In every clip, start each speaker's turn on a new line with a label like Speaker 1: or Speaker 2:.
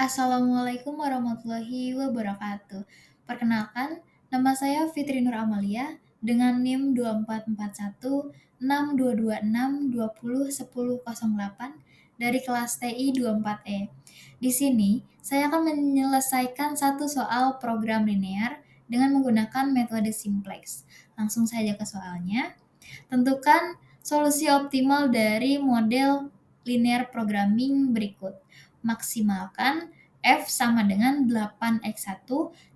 Speaker 1: Assalamualaikum warahmatullahi wabarakatuh. Perkenalkan, nama saya Fitri Nur Amalia dengan NIM 24416226201008 dari kelas TI 24E. Di sini, saya akan menyelesaikan satu soal program linear dengan menggunakan metode simplex. Langsung saja ke soalnya. Tentukan solusi optimal dari model linear programming berikut. Maksimalkan F sama dengan 8x1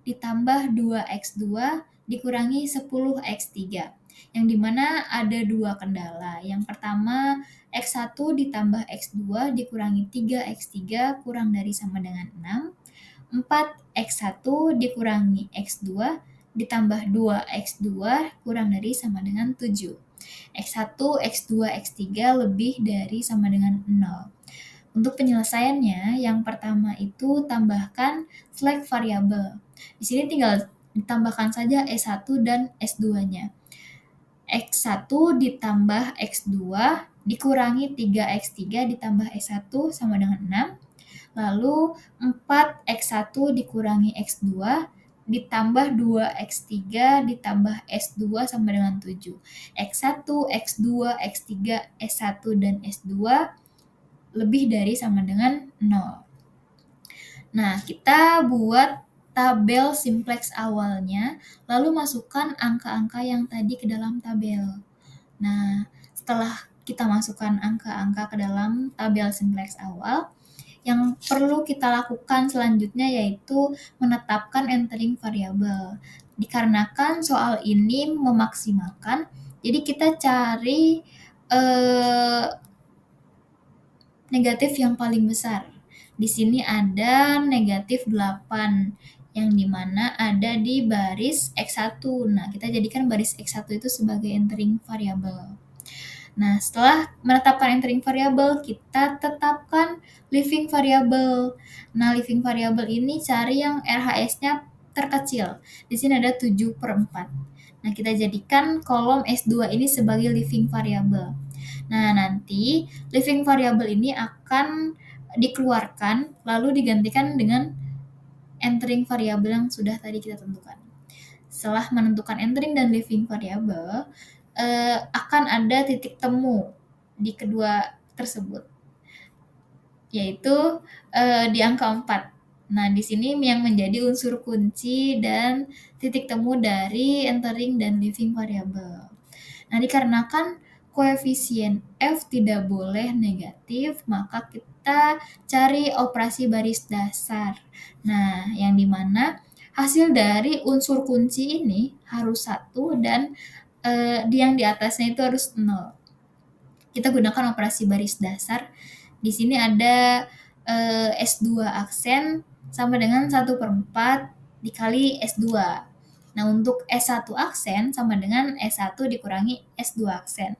Speaker 1: ditambah 2x2 dikurangi 10x3. Yang dimana ada dua kendala. Yang pertama, x1 ditambah x2 dikurangi 3x3 kurang dari sama dengan 6. 4x1 dikurangi x2 ditambah 2x2 kurang dari sama dengan 7. X1, X2, X3 lebih dari sama dengan 0. Untuk penyelesaiannya, yang pertama itu tambahkan flag variabel. Di sini tinggal ditambahkan saja S1 dan S2-nya. X1 ditambah X2 dikurangi 3X3 ditambah S1 sama dengan 6. Lalu 4X1 dikurangi X2 ditambah 2X3 ditambah S2 sama dengan 7. X1, X2, X3, S1, dan S2 lebih dari sama dengan 0. Nah, kita buat tabel simplex awalnya, lalu masukkan angka-angka yang tadi ke dalam tabel. Nah, setelah kita masukkan angka-angka ke dalam tabel simplex awal, yang perlu kita lakukan selanjutnya yaitu menetapkan entering variabel. Dikarenakan soal ini memaksimalkan, jadi kita cari negatif yang paling besar. Di sini ada negatif 8 yang dimana ada di baris X1. Nah, kita jadikan baris X1 itu sebagai entering variabel. Nah, setelah menetapkan entering variabel, kita tetapkan living variable. Nah, living variable ini cari yang RHS-nya terkecil. Di sini ada 7/4. Nah, kita jadikan kolom S2 ini sebagai living variable. Nah, nanti living variable ini akan dikeluarkan lalu digantikan dengan entering variable yang sudah tadi kita tentukan. Setelah menentukan entering dan living variable, akan ada titik temu di kedua tersebut, yaitu di angka 4. Nah, di sini yang menjadi unsur kunci dan titik temu dari entering dan living variable. Nah, dikarenakan koefisien F tidak boleh negatif, maka kita cari operasi baris dasar. Nah, yang dimana hasil dari unsur kunci ini harus 1 dan yang di atasnya itu harus 0. Kita gunakan operasi baris dasar. Di sini ada S2 aksen sama dengan 1/4 dikali S2. Nah, untuk S1 aksen sama dengan S1 dikurangi S2 aksen.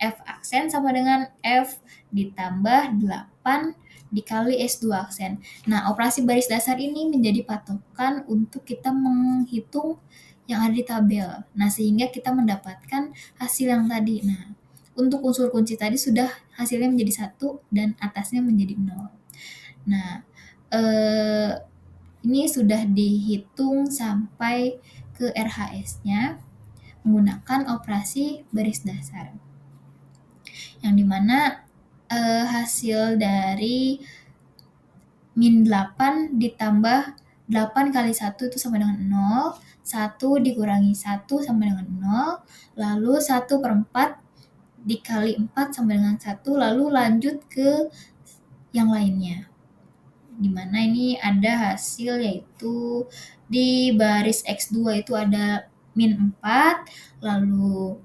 Speaker 1: F aksen sama dengan F ditambah 8 dikali S2 aksen. Nah, operasi baris dasar ini menjadi patokan untuk kita menghitung yang ada di tabel. Nah, sehingga kita mendapatkan hasil yang tadi. Nah, untuk unsur kunci tadi sudah hasilnya menjadi 1 dan atasnya menjadi 0. Nah, ini sudah dihitung sampai ke RHS-nya menggunakan operasi baris dasar. Yang dimana hasil dari min 8 ditambah 8 kali 1 itu sama dengan 0, 1 dikurangi 1 sama dengan 0, lalu 1/4 dikali 4 sama dengan 1, lalu lanjut ke yang lainnya. Dimana ini ada hasil yaitu di baris X2 itu ada min 4, lalu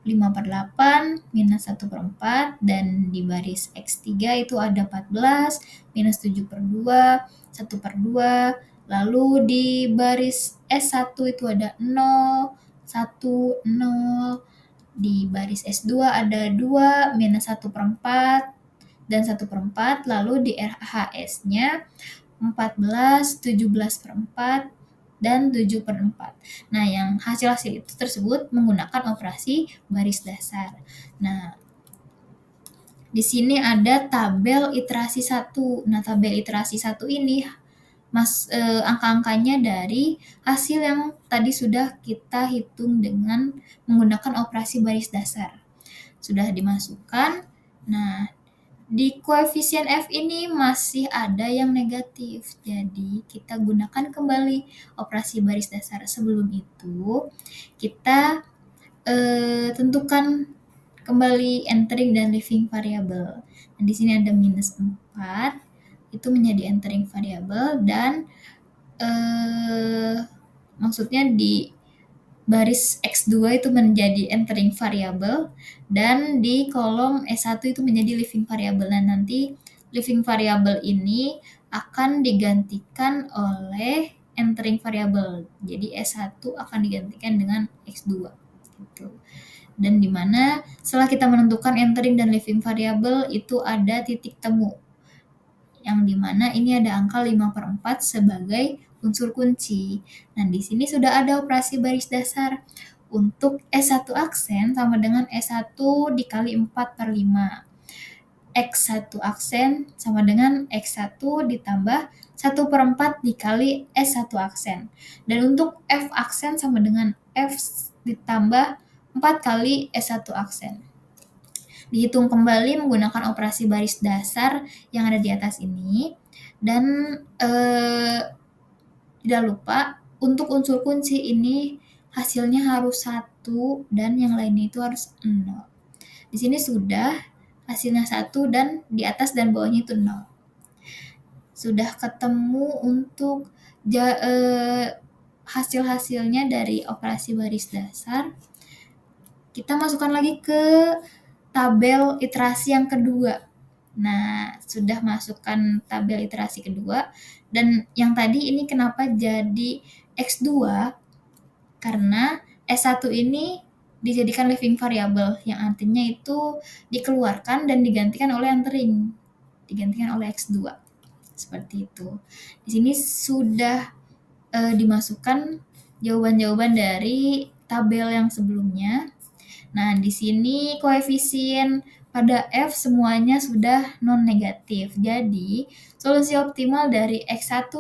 Speaker 1: 5/8 minus 1/4, dan di baris X3 itu ada 14, minus 7/2, 1/2, lalu di baris S1 itu ada 0, 1, 0, di baris S2 ada 2, minus 1/4, dan 1/4, lalu di RHS-nya 14, 17/4, dan 7/4. Nah, yang hasil-hasil itu tersebut menggunakan operasi baris dasar. Nah, Di sini ada tabel iterasi 1. Nah, tabel iterasi 1 ini angka-angkanya dari hasil yang tadi sudah kita hitung dengan menggunakan operasi baris dasar. Sudah dimasukkan. Nah, di koefisien F ini masih ada yang negatif. Jadi, kita gunakan kembali operasi baris dasar. Sebelum itu, kita tentukan kembali entering dan leaving variable. Nah, di sini ada minus 4, itu menjadi entering variable, dan maksudnya di baris X2 itu menjadi entering variable, dan di kolom E1 itu menjadi leaving variable. Dan nanti leaving variable ini akan digantikan oleh entering variable. Jadi E1 akan digantikan dengan X2. Gitu. Dan dimana setelah kita menentukan entering dan leaving variable itu ada titik temu, yang dimana ini ada angka 5/4 sebagai unsur kunci. Nah, di sini sudah ada operasi baris dasar. Untuk S1 aksen sama dengan S1 dikali 4/5. X1 aksen sama dengan X1 ditambah 1/4 dikali S1 aksen. Dan untuk F aksen sama dengan F ditambah 4 kali S1 aksen. Dihitung kembali menggunakan operasi baris dasar yang ada di atas ini. Dan tidak lupa untuk unsur kunci ini hasilnya harus 1 dan yang lainnya itu harus 0. Di sini sudah hasilnya 1 dan di atas dan bawahnya itu 0. Sudah ketemu untuk hasil-hasilnya dari operasi baris dasar. Kita masukkan lagi ke tabel iterasi yang kedua. Nah, sudah masukkan tabel iterasi kedua, dan yang tadi ini kenapa jadi X2? Karena S1 ini dijadikan leaving variable, yang artinya itu dikeluarkan dan digantikan oleh entering, digantikan oleh X2. Seperti itu. Di sini sudah dimasukkan jawaban-jawaban dari tabel yang sebelumnya. Nah, di sini koefisien pada F semuanya sudah non-negatif. Jadi, solusi optimal dari X1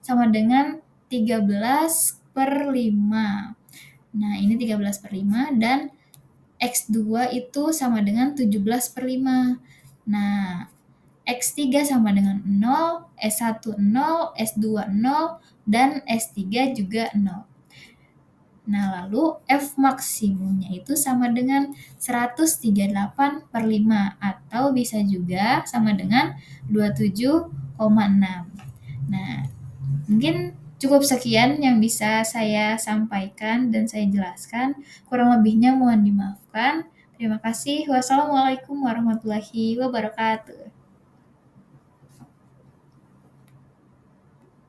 Speaker 1: sama dengan 13/5. Nah, ini 13/5 dan X2 itu sama dengan 17/5. Nah, X3 sama dengan 0, S1 0, S2 0, dan S3 juga 0. Nah, lalu F maksimumnya itu sama dengan 138/5 atau bisa juga sama dengan 27,6. Nah, mungkin cukup sekian yang bisa saya sampaikan dan saya jelaskan. Kurang lebihnya mohon dimaafkan. Terima kasih. Wassalamualaikum warahmatullahi wabarakatuh.